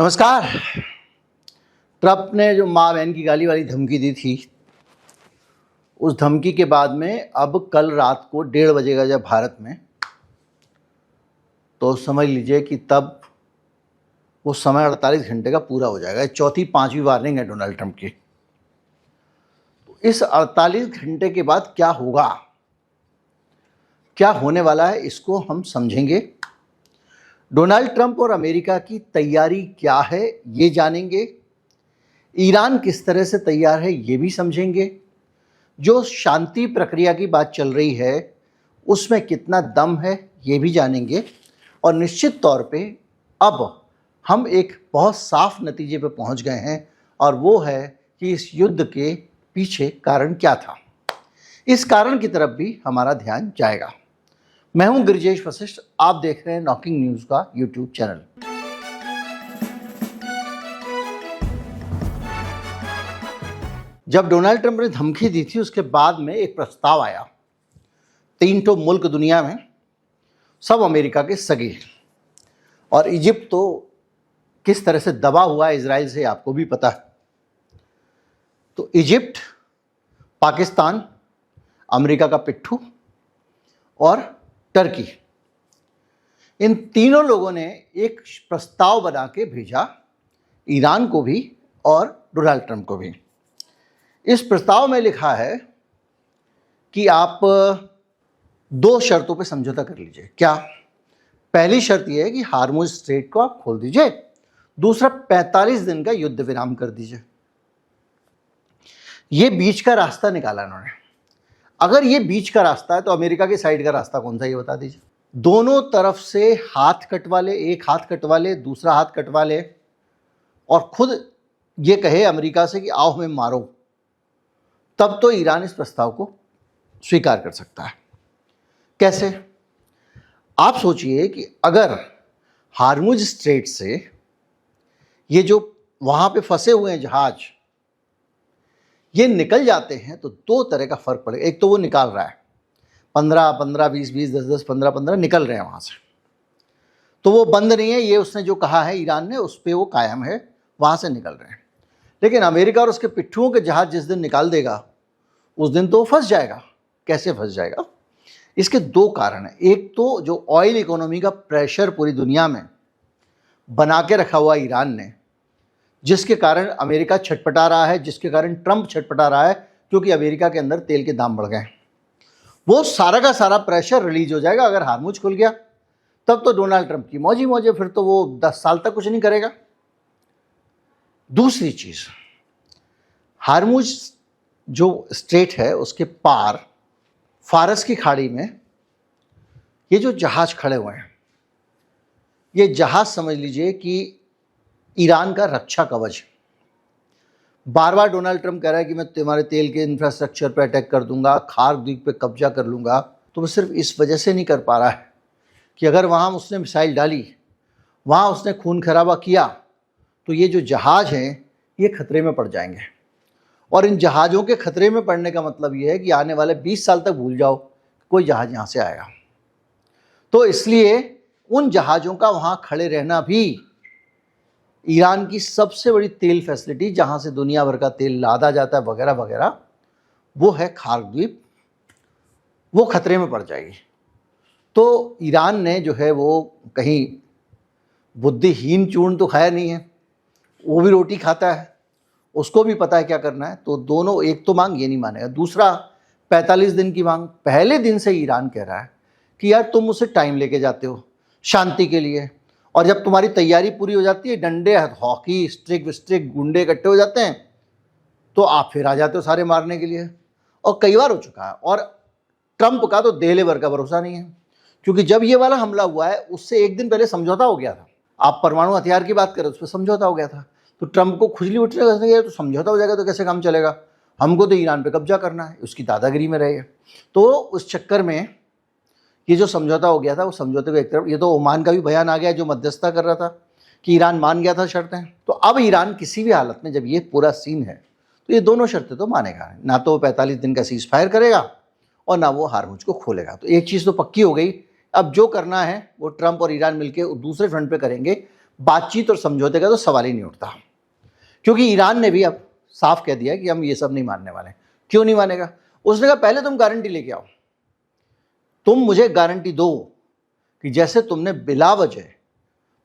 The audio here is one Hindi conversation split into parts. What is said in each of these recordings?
नमस्कार। ट्रंप ने जो माँ बहन की गाली वाली धमकी दी थी, उस धमकी के बाद में अब कल रात को 1:30 बजेगा जब भारत में, तो समझ लीजिए कि तब वो समय 48 घंटे का पूरा हो जाएगा। चौथी पांचवी वार्निंग है डोनाल्ड ट्रंप की। तो इस 48 घंटे के बाद क्या होगा, क्या होने वाला है, इसको हम समझेंगे। डोनाल्ड ट्रंप और अमेरिका की तैयारी क्या है ये जानेंगे। ईरान किस तरह से तैयार है ये भी समझेंगे। जो शांति प्रक्रिया की बात चल रही है उसमें कितना दम है ये भी जानेंगे। और निश्चित तौर पे अब हम एक बहुत साफ नतीजे पे पहुंच गए हैं, और वो है कि इस युद्ध के पीछे कारण क्या था। इस कारण की तरफ भी हमारा ध्यान जाएगा। मैं हूं गिरिजेश वशिष्ठ, आप देख रहे हैं नॉकिंग न्यूज का यूट्यूब चैनल। जब डोनाल्ड ट्रंप ने धमकी दी थी उसके बाद में एक प्रस्ताव आया। 3 ठो मुल्क दुनिया में, सब अमेरिका के सगे, और इजिप्ट तो किस तरह से दबा हुआ है इजराइल से आपको भी पता है। तो इजिप्ट, पाकिस्तान, अमेरिका का पिट्ठू और टर्की, इन तीनों लोगों ने एक प्रस्ताव बना के भेजा, ईरान को भी और डोनाल्ड ट्रंप को भी। इस प्रस्ताव में लिखा है कि आप 2 शर्तों पे समझौता कर लीजिए। क्या? पहली शर्त यह है कि हार्मुज स्ट्रेट को आप खोल दीजिए, दूसरा 45 दिन का युद्ध विराम कर दीजिए। ये बीच का रास्ता निकाला इन्होंने। अगर ये बीच का रास्ता है तो अमेरिका की साइड का रास्ता कौन सा ये बता दीजिए। दोनों तरफ से हाथ कटवा ले, एक हाथ कटवा ले, दूसरा हाथ कटवा ले, और खुद ये कहे अमेरिका से कि आओ हमें मारो, तब तो ईरान इस प्रस्ताव को स्वीकार कर सकता है। कैसे? आप सोचिए कि अगर हार्मुज स्ट्रेट से ये जो वहां पे फंसे हुए हैं जहाज, ये निकल जाते हैं तो 2 तरह का फर्क पड़ेगा। एक तो वो निकाल रहा है, 15-15, 20-20, 10-10, 15-15 निकल रहे हैं वहां से, तो वो बंद नहीं है। ये उसने जो कहा है ईरान ने, उस पर वो कायम है, वहां से निकल रहे हैं। लेकिन अमेरिका और उसके पिट्ठुओं के जहाज जिस दिन निकाल देगा उस दिन तो वो फंस जाएगा। कैसे फंस जाएगा? इसके 2 कारण हैं। एक तो जो ऑयल इकोनॉमी का प्रेशर पूरी दुनिया में बना के रखा हुआ ईरान ने, जिसके कारण अमेरिका छटपटा रहा है, जिसके कारण ट्रंप छटपटा रहा है, क्योंकि अमेरिका के अंदर तेल के दाम बढ़ गए। वो सारा का सारा प्रेशर रिलीज हो जाएगा। अगर हार्मुज खुल गया तब तो डोनाल्ड ट्रंप की मौज ही मौज है, फिर तो वो 10 साल तक कुछ नहीं करेगा। दूसरी चीज, हार्मुज जो स्ट्रेट है उसके पार फारस की खाड़ी में ये जो जहाज खड़े हुए हैं, ये जहाज समझ लीजिए कि ईरान का रक्षा कवच। बार बार डोनाल्ड ट्रंप कह रहा है कि मैं तुम्हारे तेल के इंफ्रास्ट्रक्चर पर अटैक कर दूंगा, खार द्वीप पे कब्जा कर लूंगा। तो वो सिर्फ इस वजह से नहीं कर पा रहा है कि अगर वहाँ उसने मिसाइल डाली, वहाँ उसने खून खराबा किया, तो ये जो जहाज हैं ये खतरे में पड़ जाएंगे। और इन जहाज़ों के खतरे में पड़ने का मतलब ये है कि आने वाले 20 साल तक भूल जाओ कोई जहाज़ यहाँ से आएगा। तो इसलिए उन जहाज़ों का वहाँ खड़े रहना भी, ईरान की सबसे बड़ी तेल फैसिलिटी जहाँ से दुनिया भर का तेल लादा जाता है वगैरह वगैरह, वो है खार द्वीप, वो खतरे में पड़ जाएगी। तो ईरान ने जो है वो कहीं बुद्धिहीन चूर्ण तो खाया नहीं है, वो भी रोटी खाता है, उसको भी पता है क्या करना है। तो दोनों, एक तो मांग ये नहीं मानेगा, दूसरा 45 दिन की मांग। पहले दिन से ईरान कह रहा है कि यार तुम मुझसे टाइम लेके जाते हो शांति के लिए, और जब तुम्हारी तैयारी पूरी हो जाती है, डंडे, हॉकी स्टिक विस्टिक गुंडे इकट्ठे हो जाते हैं, तो आप फिर आ जाते हो सारे मारने के लिए। और कई बार हो चुका है। और ट्रंप का तो देले भर का भरोसा नहीं है, क्योंकि जब ये वाला हमला हुआ है उससे एक दिन पहले समझौता हो गया था। आप परमाणु हथियार की बात करें, उस पर समझौता हो गया था। तो ट्रंप को खुजली उठने लगी, तो समझौता हो जाएगा तो कैसे काम चलेगा, हमको तो ईरान पे कब्जा करना है, उसकी दादागिरी में रहेगा। तो उस चक्कर में ये जो समझौता हो गया था, वो समझौते को एक तरफ, ये तो ओमान का भी बयान आ गया जो मध्यस्थता कर रहा था कि ईरान मान गया था शर्तें। तो अब ईरान किसी भी हालत में, जब ये पूरा सीन है, तो ये दोनों शर्तें तो मानेगा, ना तो वो 45 दिन का सीज फायर करेगा और ना वो हार्मुज को खोलेगा। तो एक चीज़ तो पक्की हो गई, अब जो करना है वो ट्रंप और ईरान मिलकर दूसरे फ्रंट पे करेंगे। बातचीत और समझौते का तो सवाल ही नहीं उठता, क्योंकि ईरान ने भी अब साफ कह दिया कि हम ये सब नहीं मानने वाले। क्यों नहीं मानेगा? उसने कहा पहले तुम गारंटी लेके आओ, तुम मुझे गारंटी दो कि जैसे तुमने बिला वजह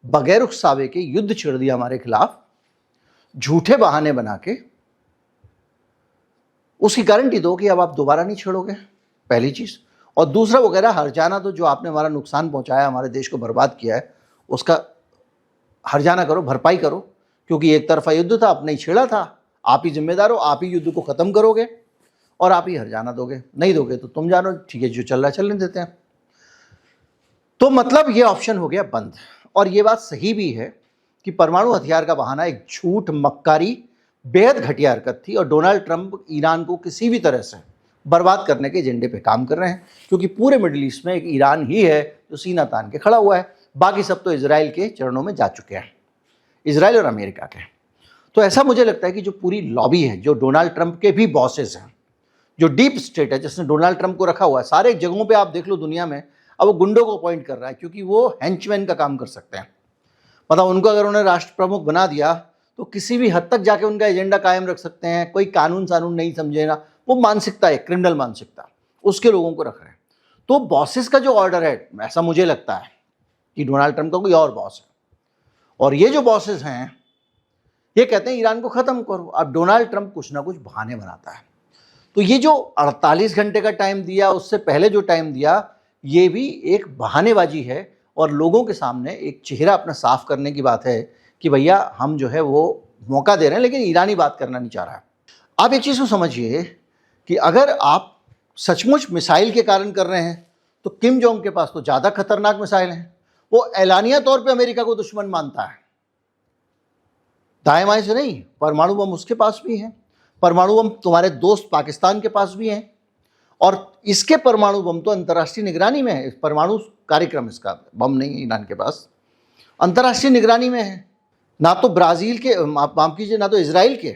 बगैर उकसावे के युद्ध छेड़ दिया हमारे खिलाफ, झूठे बहाने बना के, उसकी गारंटी दो कि अब आप दोबारा नहीं छेड़ोगे, पहली चीज। और दूसरा वो कह रहा हर्जाना दो, जो आपने हमारा नुकसान पहुंचाया, हमारे देश को बर्बाद किया है, उसका हर्जाना करो, भरपाई करो, क्योंकि एक तरफा युद्ध था, आपने ही छेड़ा था, आप ही जिम्मेदार हो, आप ही युद्ध को खत्म करोगे और आप ही हर्जाना दोगे। नहीं दोगे तो तुम जानो, ठीक है, जो चल रहा है चलने देते हैं। तो मतलब ये ऑप्शन हो गया बंद। और ये बात सही भी है कि परमाणु हथियार का बहाना एक झूठ, मक्कारी, बेहद घटिया हरकत थी, और डोनाल्ड ट्रंप ईरान को किसी भी तरह से बर्बाद करने के एजेंडे पे काम कर रहे हैं, क्योंकि पूरे मिडिल ईस्ट में एक ईरान ही है जो सीना तान के खड़ा हुआ है, बाकी सब तो इजराइल के चरणों में जा चुके हैं, इजराइल और अमेरिका के। तो ऐसा मुझे लगता है कि जो पूरी लॉबी है, जो डोनाल्ड ट्रंप के भी बॉसेस हैं, जो डीप स्टेट है जिसने डोनाल्ड ट्रंप को रखा हुआ है, सारे जगहों पे आप देख लो दुनिया में, अब वो गुंडों को अपॉइंट कर रहा है, क्योंकि वो हेंचमैन का काम कर सकते हैं। मतलब उनको अगर उन्हें राष्ट्र प्रमुख बना दिया तो किसी भी हद तक जाके उनका एजेंडा कायम रख सकते हैं, कोई कानून नहीं समझेगा, वो मानसिकता है, क्रिमिनल मानसिकता, उसके लोगों को रख रहे हैं। तो बॉसेस का जो ऑर्डर है, ऐसा मुझे लगता है कि डोनाल्ड ट्रंप का कोई और बॉस है, और ये जो बॉसेस हैं ये कहते हैं ईरान को खत्म करो। अब डोनाल्ड ट्रंप कुछ ना कुछ बहाने बनाता है। तो ये जो 48 घंटे का टाइम दिया, उससे पहले जो टाइम दिया, ये भी एक बहानेबाजी है, और लोगों के सामने एक चेहरा अपना साफ करने की बात है कि भैया हम जो है वो मौका दे रहे हैं, लेकिन ईरानी बात करना नहीं चाह रहा है। आप एक चीज़ को समझिए कि अगर आप सचमुच मिसाइल के कारण कर रहे हैं तो किम जोंग के पास तो ज़्यादा खतरनाक मिसाइल हैं, वो ऐलानिया तौर पे अमेरिका को दुश्मन मानता है, दाएं बाएं से नहीं। परमाणु बम उसके पास भी हैं, परमाणु बम तुम्हारे दोस्त पाकिस्तान के पास भी हैं, और इसके परमाणु बम तो अंतर्राष्ट्रीय निगरानी में है। परमाणु कार्यक्रम, इसका बम नहीं है ईरान के पास, अंतर्राष्ट्रीय निगरानी में है। ना तो ब्राज़ील के, माफ कीजिए, ना तो इजराइल के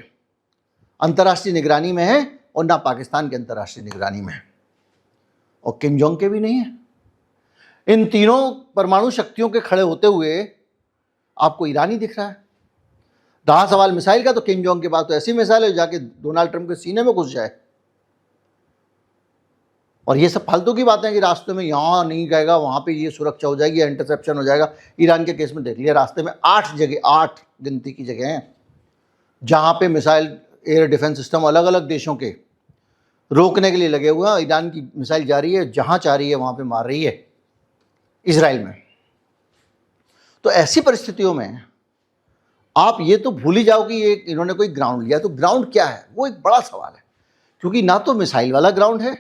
अंतर्राष्ट्रीय निगरानी में है, और ना पाकिस्तान के अंतर्राष्ट्रीय निगरानी में है, और किम जोंग के भी नहीं है। इन तीनों परमाणु शक्तियों के खड़े होते हुए आपको ईरानी दिख रहा है। रहा सवाल मिसाइल का, तो किम जोंग के पास तो ऐसी मिसाइल है जाके डोनाल्ड ट्रंप के सीने में घुस जाए। और ये सब फालतू की बातें हैं कि रास्ते में यहाँ नहीं गएगा, वहाँ पे ये सुरक्षा हो जाएगी, इंटरसेप्शन हो जाएगा। ईरान के केस में देख लिया, रास्ते में 8 जगह, 8 गिनती की जगह हैं जहाँ पे मिसाइल एयर डिफेंस सिस्टम अलग अलग देशों के रोकने के लिए लगे हुए हैं। ईरान की मिसाइल जा रही है, जहाँ चाह रही है वहाँ पे मार रही है, इजराइल में। तो ऐसी परिस्थितियों में आप ये तो भूल ही जाओ कि ये इन्होंने कोई ग्राउंड लिया। तो ग्राउंड क्या है, वो एक बड़ा सवाल है, क्योंकि ना तो मिसाइल वाला ग्राउंड है,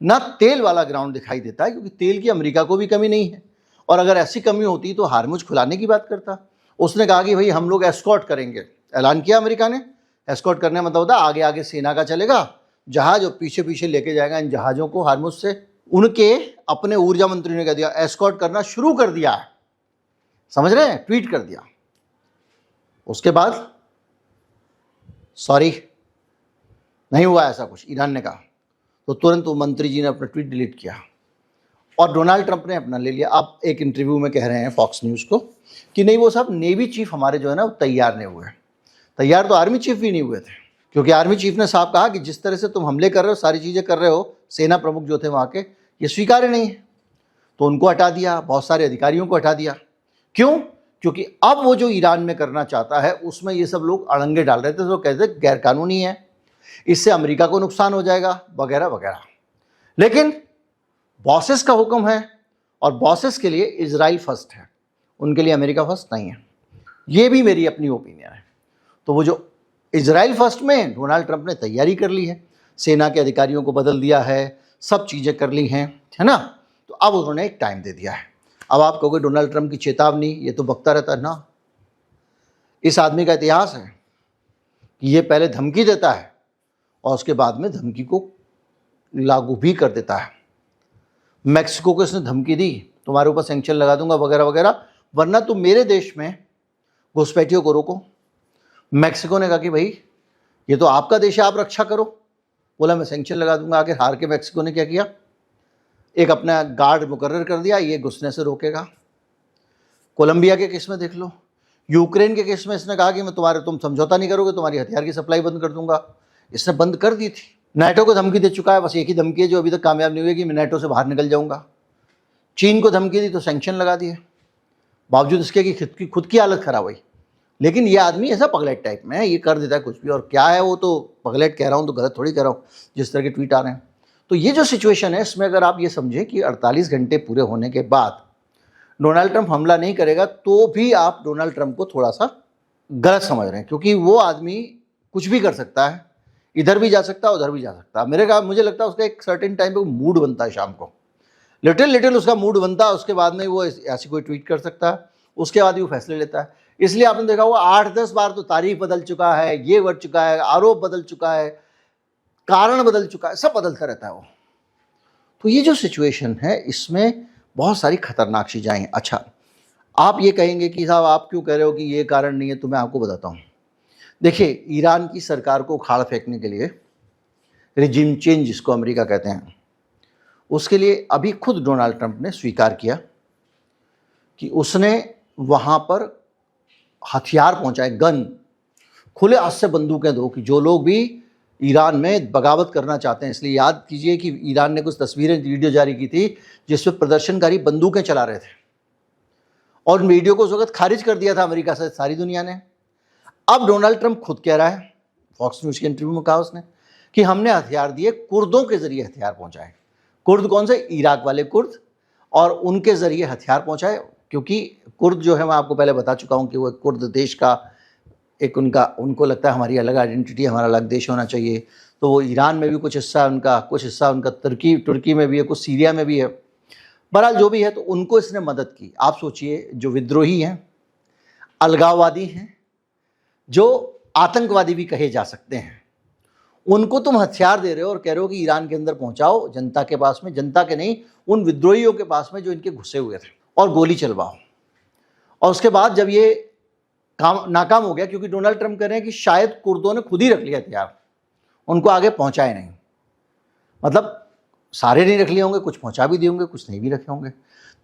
ना तेल वाला ग्राउंड दिखाई देता है, क्योंकि तेल की अमेरिका को भी कमी नहीं है। और अगर ऐसी कमी होती तो हार्मुज खुलाने की बात करता। उसने कहा कि भाई हम लोग एस्कॉर्ट करेंगे, ऐलान किया अमेरिका ने। एस्कॉर्ट करने मतलब होता है आगे आगे सेना का चलेगा जहाज, और पीछे पीछे लेके जाएगा इन जहाज़ों को हार्मुज से। उनके अपने ऊर्जा मंत्री ने कह दिया एस्कॉर्ट करना शुरू कर दिया है, समझ रहे हैं, ट्वीट कर दिया। उसके बाद सॉरी नहीं हुआ ऐसा कुछ, ईरान ने कहा, तो तुरंत वो मंत्री जी ने अपना ट्वीट डिलीट किया, और डोनाल्ड ट्रंप ने अपना ले लिया। आप एक इंटरव्यू में कह रहे हैं फॉक्स न्यूज़ को कि नहीं वो साहब नेवी चीफ हमारे जो है ना वो तैयार नहीं हुए। तैयार तो आर्मी चीफ भी नहीं हुए थे, क्योंकि आर्मी चीफ ने साहब कहा कि जिस तरह से तुम हमले कर रहे हो, सारी चीज़ें कर रहे हो, सेना प्रमुख जो थे वहाँ के, ये स्वीकार्य नहीं है। तो उनको हटा दिया, बहुत सारे अधिकारियों को हटा दिया। क्यों? क्योंकि अब वो जो ईरान में करना चाहता है उसमें ये सब लोग अड़ंगे डाल रहे थे, तो कहते गैरकानूनी है, इससे अमेरिका को नुकसान हो जाएगा, वगैरह वगैरह। लेकिन बॉसेस का हुक्म है, और बॉसेस के लिए इजराइल फर्स्ट है, उनके लिए अमेरिका फर्स्ट नहीं है। ये भी मेरी अपनी ओपिनियन है। तो वो जो इजराइल फर्स्ट में डोनाल्ड ट्रंप ने तैयारी कर ली है, सेना के अधिकारियों को बदल दिया है, सब चीज़ें कर ली हैं, है ना। तो अब उन्होंने एक टाइम दे दिया है। अब आप कहोगे डोनाल्ड ट्रंप की चेतावनी, ये तो बकता रहता है ना। इस आदमी का इतिहास है कि ये पहले धमकी देता है और उसके बाद में धमकी को लागू भी कर देता है। मैक्सिको को इसने धमकी दी, तुम्हारे ऊपर सैंक्शन लगा दूंगा, वगैरह वगैरह, वरना तुम मेरे देश में घुसपैठियों को रोको। मैक्सिको ने कहा कि भाई ये तो आपका देश है, आप रक्षा करो। बोला मैं सैंक्शन लगा दूंगा। आगे हार के मैक्सिको ने क्या किया, एक अपना गार्ड मुकर्रर कर दिया, ये घुसने से रोकेगा। कोलंबिया के केस में देख लो, यूक्रेन के केस में इसने कहा कि मैं तुम समझौता नहीं करोगे, तुम्हारी हथियार की सप्लाई बंद कर दूंगा। इसने बंद कर दी थी। नाटो को धमकी दे चुका है, बस एक ही धमकी है जो अभी तक कामयाब नहीं हुई कि मैं नाटो से बाहर निकल जाऊंगा। चीन को धमकी दी तो सैंक्शन लगा दिए, बावजूद इसके कि खुद की हालत खराब हुई। लेकिन ये आदमी ऐसा पगलेट टाइप में है, ये कर देता है कुछ भी। और क्या है वो, तो पगलेट कह रहा हूँ तो गलत थोड़ी कह रहा हूँ, जिस तरह के ट्वीट आ रहे हैं। तो ये जो सिचुएशन है, इसमें अगर आप ये समझें कि 48 घंटे पूरे होने के बाद डोनाल्ड ट्रंप हमला नहीं करेगा, तो भी आप डोनाल्ड ट्रंप को थोड़ा सा गलत समझ रहे हैं, क्योंकि वो आदमी कुछ भी कर सकता है, इधर भी जा सकता है, उधर भी जा सकता है। मुझे लगता है उसका एक सर्टेन टाइम पे मूड बनता है, शाम को लिटिल उसका मूड बनता है, उसके बाद में वो ऐसी कोई ट्वीट कर सकता है, उसके बाद ही वो फैसले लेता है। इसलिए आपने देखा वो 8-10 बार तो तारीख बदल चुका है, ये बढ़ चुका है, आरोप बदल चुका है, कारण बदल चुका है, सब बदलता रहता है वो। तो ये जो सिचुएशन है, इसमें बहुत सारी खतरनाक चीज़ें हैं। अच्छा, आप ये कहेंगे कि साहब आप क्यों कह रहे हो कि ये कारण नहीं है, तो मैं आपको बताता हूँ। देखिए, ईरान की सरकार को उखाड़ फेंकने के लिए, रिजिम चेंज जिसको अमेरिका कहते हैं, उसके लिए अभी खुद डोनाल्ड ट्रंप ने स्वीकार किया कि उसने वहाँ पर हथियार पहुँचाए, गन, खुले हाथ से बंदूकें दो, कि जो लोग भी ईरान में बगावत करना चाहते हैं। इसलिए याद कीजिए कि ईरान ने कुछ तस्वीरें, वीडियो जारी की थी जिसमें प्रदर्शनकारी बंदूकें चला रहे थे, और उन वीडियो को उस वक्त खारिज कर दिया था अमेरिका से सारी दुनिया ने। अब डोनाल्ड ट्रंप खुद कह रहा है, फॉक्स न्यूज़ के इंटरव्यू में कहा उसने कि हमने हथियार दिए, कुर्दों के जरिए हथियार पहुंचाए। कुर्द कौन से? इराक वाले कुर्द, और उनके जरिए हथियार पहुंचाए। क्योंकि कुर्द जो है, मैं आपको पहले बता चुका हूं कि वो कुर्द देश का एक उनको लगता है हमारी अलग आइडेंटिटी, हमारा अलग देश होना चाहिए। तो वो ईरान में भी कुछ हिस्सा है उनका, कुछ हिस्सा उनका तुर्की में भी है, कुछ सीरिया में भी है। बहरहाल जो भी है, तो उनको इसने मदद की। आप सोचिए, जो विद्रोही हैं, अलगाववादी हैं, जो आतंकवादी भी कहे जा सकते हैं, उनको तुम हथियार दे रहे हो और कह रहे हो कि ईरान के अंदर पहुंचाओ, जनता के पास में, जनता के नहीं, उन विद्रोहियों के पास में जो इनके घुसे हुए थे, और गोली चलवाओ। और उसके बाद जब ये काम नाकाम हो गया, क्योंकि डोनाल्ड ट्रंप कह रहे हैं कि शायद कुर्दों ने खुद ही रख लिया हथियार, उनको आगे पहुंचाए नहीं। मतलब सारे नहीं रख लिए होंगे, कुछ पहुंचा भी दिए होंगे, कुछ नहीं भी रखे होंगे।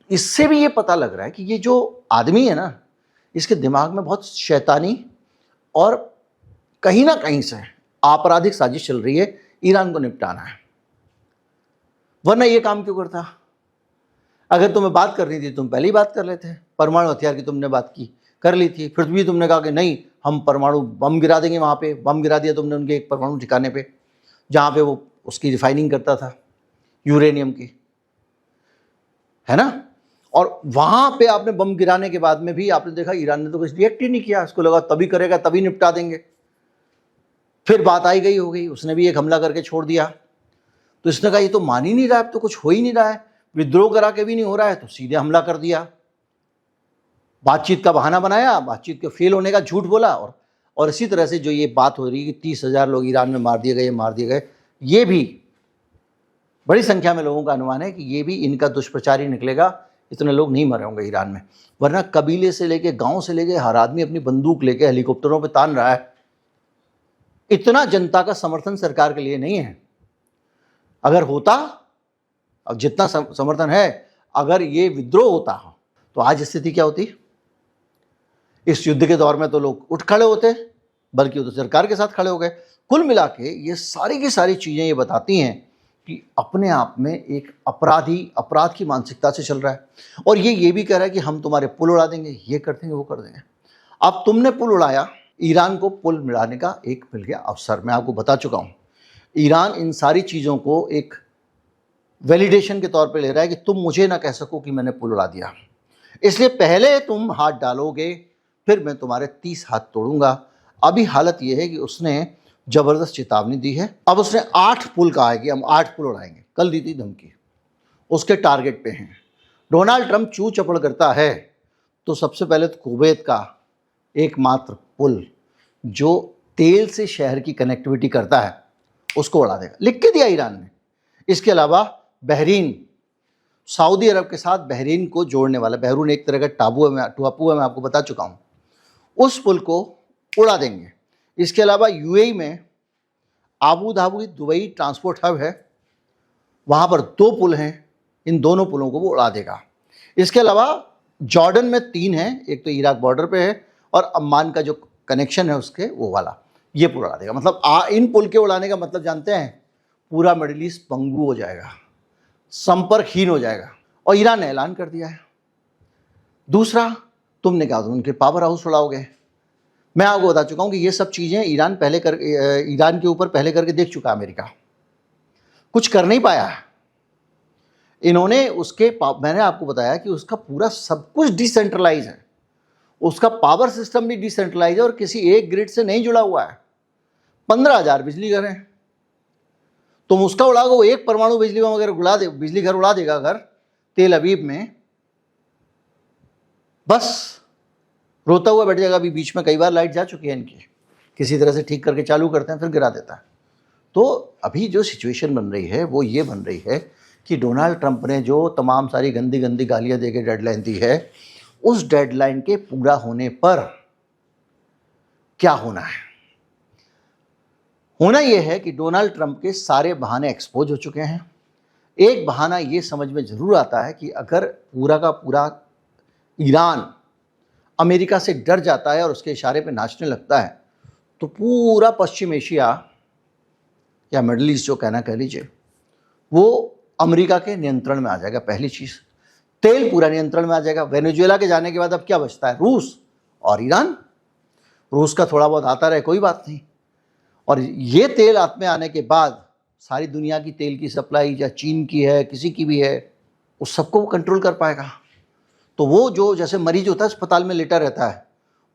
इससे भी ये पता लग रहा है कि ये जो आदमी है ना, इसके दिमाग में बहुत शैतानी और कहीं ना कहीं से आपराधिक साजिश चल रही है, ईरान को निपटाना है। वरना ये काम क्यों करता? अगर तुम्हें बात करनी थी, तुम पहले ही बात कर लेते। परमाणु हथियार की तुमने बात की, कर ली थी, फिर भी तुमने कहा कि नहीं, हम परमाणु बम गिरा देंगे। वहाँ पे बम गिरा दिया तुमने उनके एक परमाणु ठिकाने पे, जहाँ पे वो उसकी रिफाइनिंग करता था, यूरेनियम की, है ना। और वहाँ पे आपने बम गिराने के बाद में भी आपने देखा ईरान ने तो कुछ रिएक्ट ही नहीं किया। इसको लगा तभी करेगा, तभी निपटा देंगे। फिर बात आई गई हो गई, उसने भी एक हमला करके छोड़ दिया। तो इसने कहा ये तो मान ही नहीं रहा है, अब तो कुछ हो ही नहीं रहा है, विद्रोह करा के भी नहीं हो रहा है, तो सीधे हमला कर दिया। बातचीत का बहाना बनाया, बातचीत के फेल होने का झूठ बोला। और इसी तरह से जो ये बात हो रही है कि 30,000 लोग ईरान में मार दिए गए, ये भी बड़ी संख्या में लोगों का अनुमान है कि ये भी इनका दुष्प्रचार ही निकलेगा। इतने लोग नहीं मरे होंगे ईरान में, वरना कबीले से लेके, गांव से लेके, हर आदमी अपनी बंदूक लेके हेलीकॉप्टरों पे तान रहा है। इतना जनता का समर्थन सरकार के लिए नहीं है। अगर होता, अब जितना समर्थन है, अगर ये विद्रोह होता तो आज स्थिति क्या होती? इस युद्ध के दौर में तो लोग उठ खड़े होते, बल्कि वो तो सरकार के साथ खड़े हो गए। कुल मिला के ये सारी की सारी चीजें ये बताती हैं कि अपने आप में एक अपराध की मानसिकता से चल रहा है। और ये भी कह रहा है कि हम तुम्हारे पुल उड़ा देंगे, ये कर देंगे, वो कर देंगे। अब तुमने पुल उड़ाया, ईरान को पुल मिलाने का एक मिल गया अवसर। मैं आपको बता चुका हूं, ईरान इन सारी चीज़ों को एक वैलिडेशन के तौर पे ले रहा है कि तुम मुझे ना कह सको कि मैंने पुल उड़ा दिया। इसलिए पहले तुम हाथ डालोगे, फिर मैं तुम्हारे 30 हाथ तोड़ूंगा। अभी हालत यह है कि उसने जबरदस्त चेतावनी दी है। अब उसने 8 पुल कहा है कि हम 8 पुल उड़ाएंगे, कल दी थी धमकी, उसके टारगेट पे हैं। डोनाल्ड ट्रंप चू चपड़ करता है तो सबसे पहले तो कुवैत का एकमात्र पुल जो तेल से शहर की कनेक्टिविटी करता है उसको उड़ा देगा, लिख के दिया ईरान ने। इसके अलावा बहरीन, सऊदी अरब के साथ बहरीन को जोड़ने वाला, बहरीन एक तरह का टापू है, मैं आपको बता चुका हूँ, उस पुल को उड़ा देंगे। इसके अलावा यूएई में Abu Dhabi Dubai transport hub है, वहाँ पर 2 पुल हैं, इन दोनों पुलों को वो उड़ा देगा। इसके अलावा जॉर्डन में 3 हैं, एक तो इराक बॉर्डर पे है और अम्मान का जो कनेक्शन है उसके वो वाला, ये पूरा उड़ा देगा। मतलब इन पुल के उड़ाने का मतलब जानते हैं, पूरा मिडिल ईस्ट पंगु हो जाएगा, संपर्कहीन हो जाएगा। और ईरान ने ऐलान कर दिया है। दूसरा, तुमने कहा उनके पावर हाउस उड़ाओगे। मैं आपको बता चुका हूं कि ये सब चीजें ईरान के ऊपर पहले करके देख चुका अमेरिका, कुछ कर नहीं पाया है इन्होंने। मैंने आपको बताया कि उसका पूरा सब कुछ डिसेंट्रलाइज है, उसका पावर सिस्टम भी डिसेंट्रलाइज है और किसी एक ग्रिड से नहीं जुड़ा हुआ है। 15,000 बिजली घर हैं, तुम उसका उड़ाओगे, वो एक परमाणु बिजली बम अगर बिजली घर उड़ा देगा अगर तेल अवीव में, बस रोता हुआ बैठ जाएगा। अभी बीच में कई बार लाइट जा चुकी है इनकी, किसी तरह से ठीक करके चालू करते हैं फिर गिरा देता है। तो अभी जो सिचुएशन बन रही है वो ये बन रही है कि डोनाल्ड ट्रंप ने जो तमाम सारी गंदी गंदी गालियां देके डेडलाइन दी है, उस डेडलाइन के पूरा होने पर क्या होना है? होना यह है कि डोनाल्ड ट्रंप के सारे बहाने एक्सपोज हो चुके हैं। एक बहाना ये समझ में जरूर आता है कि अगर पूरा का पूरा ईरान अमेरिका से डर जाता है और उसके इशारे पे नाचने लगता है तो पूरा पश्चिम एशिया या मिडिल ईस्ट जो कहना कह लीजिए, वो अमेरिका के नियंत्रण में आ जाएगा। पहली चीज, तेल पूरा नियंत्रण में आ जाएगा। वेनेजुएला के जाने के बाद अब क्या बचता है? रूस और ईरान। रूस का थोड़ा बहुत आता रहे, कोई बात नहीं। और ये तेल हाथ में आने के बाद सारी दुनिया की तेल की सप्लाई, या चीन की है, किसी की भी है, उस सबको वो कंट्रोल कर पाएगा। तो वो जो जैसे मरीज होता है अस्पताल में लेटा रहता है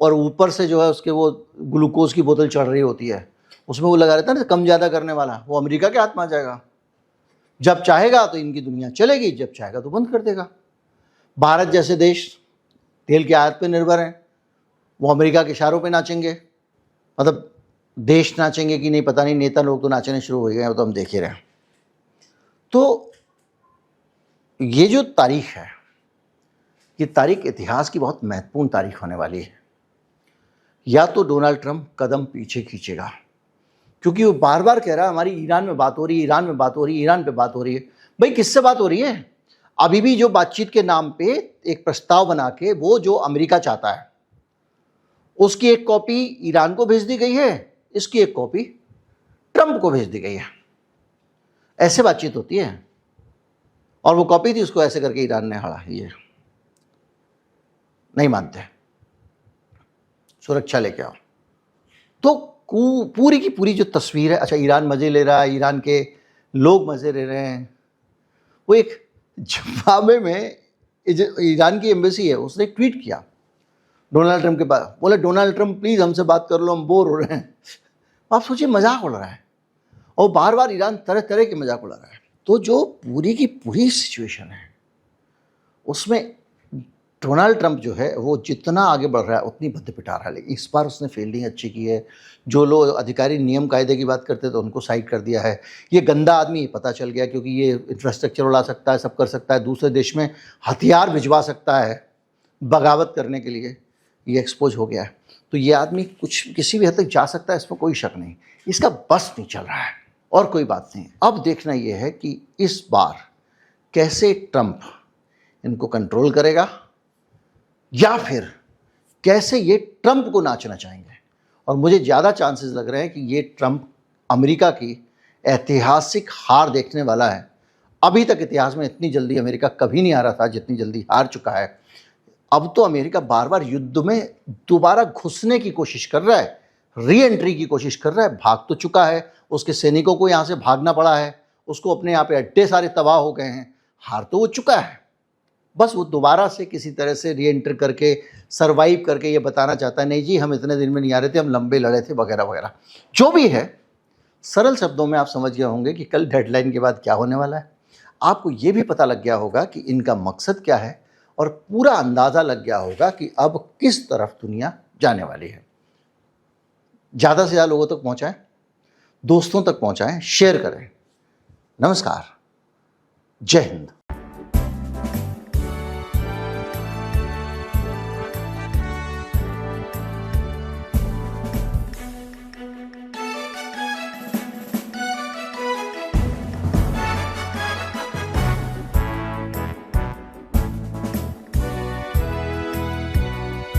और ऊपर से जो है उसके वो ग्लूकोज की बोतल चढ़ रही होती है, उसमें वो लगा रहता है ना कम ज़्यादा करने वाला, वो अमेरिका के हाथ में आ जाएगा। जब चाहेगा तो इनकी दुनिया चलेगी, जब चाहेगा तो बंद कर देगा। भारत जैसे देश तेल के आयात पे निर्भर हैं, वो अमेरिका के इशारों पे नाचेंगे। मतलब देश नाचेंगे कि नहीं पता नहीं, नेता लोग तो नाचने शुरू हो गए हैं, वो तो हम देख ही रहे हैं। तो ये जो तारीख है, ये तारीख इतिहास की बहुत महत्वपूर्ण तारीख होने वाली है। या तो डोनाल्ड ट्रंप कदम पीछे खींचेगा, क्योंकि वो बार बार कह रहा है हमारी ईरान में बात हो रही है, ईरान में बात हो रही है, ईरान पे बात हो रही है। भाई किससे बात हो रही है? अभी भी जो बातचीत के नाम पे एक प्रस्ताव बना के वो जो अमेरिका चाहता है उसकी एक कॉपी ईरान को भेज दी गई है, इसकी एक कॉपी ट्रंप को भेज दी गई है। ऐसे बातचीत होती है। और वो कॉपी थी, उसको ऐसे करके ईरान ने हड़ा, ये नहीं मानते, सुरक्षा लेके आओ। तो पूरी की पूरी जो तस्वीर है, अच्छा ईरान मजे ले रहा है, ईरान के लोग मजे ले रहे हैं। वो एक जिम्बाब्वे में ईरान की एम्बेसी है, उसने एक ट्वीट किया डोनाल्ड ट्रंप के पास, बोले डोनाल्ड ट्रंप प्लीज हमसे बात कर लो, हम बोर हो रहे हैं। आप सोचिए, मजाक उड़ रहा है और बार बार ईरान तरह तरह के मजाक उड़ा रहा है। तो जो पूरी की पूरी सिचुएशन है उसमें डोनाल्ड ट्रंप जो है वो जितना आगे बढ़ रहा है उतनी भद्द पिटा रहा है। लेकिन इस बार उसने फील्डिंग अच्छी की है। जो लोग अधिकारी नियम कायदे की बात करते थे उनको साइड कर दिया है। ये गंदा आदमी पता चल गया, क्योंकि ये इंफ्रास्ट्रक्चर उड़ा सकता है, सब कर सकता है, दूसरे देश में हथियार भिजवा सकता है बगावत करने के लिए, ये एक्सपोज हो गया है। तो ये आदमी किसी भी हद तक जा सकता है, इसमें कोई शक नहीं। इसका बस नहीं चल रहा है और कोई बात नहीं। अब देखना ये है कि इस बार कैसे ट्रंप इनको कंट्रोल करेगा या फिर कैसे ये ट्रंप को नाचना चाहेंगे। और मुझे ज़्यादा चांसेस लग रहे हैं कि ये ट्रंप अमेरिका की ऐतिहासिक हार देखने वाला है। अभी तक इतिहास में इतनी जल्दी अमेरिका कभी नहीं हारा था जितनी जल्दी हार चुका है। अब तो अमेरिका बार बार युद्ध में दोबारा घुसने की कोशिश कर रहा है, री एंट्री की कोशिश कर रहा है। भाग तो चुका है, उसके सैनिकों को यहाँ से भागना पड़ा है, उसको अपने यहाँ पे अड्डे सारे तबाह हो गए हैं। हार तो वो चुका है, बस वो दोबारा से किसी तरह से री एंटर करके सरवाइव करके ये बताना चाहता है नहीं जी हम इतने दिन में नहीं आ रहे थे, हम लंबे लड़े थे वगैरह वगैरह। जो भी है, सरल शब्दों में आप समझ गए होंगे कि कल डेडलाइन के बाद क्या होने वाला है। आपको ये भी पता लग गया होगा कि इनका मकसद क्या है और पूरा अंदाज़ा लग गया होगा कि अब किस तरफ दुनिया जाने वाली है। ज़्यादा से ज़्यादा लोगों तक पहुँचाएं, दोस्तों तक पहुँचाएं, शेयर करें। नमस्कार, जय हिंद।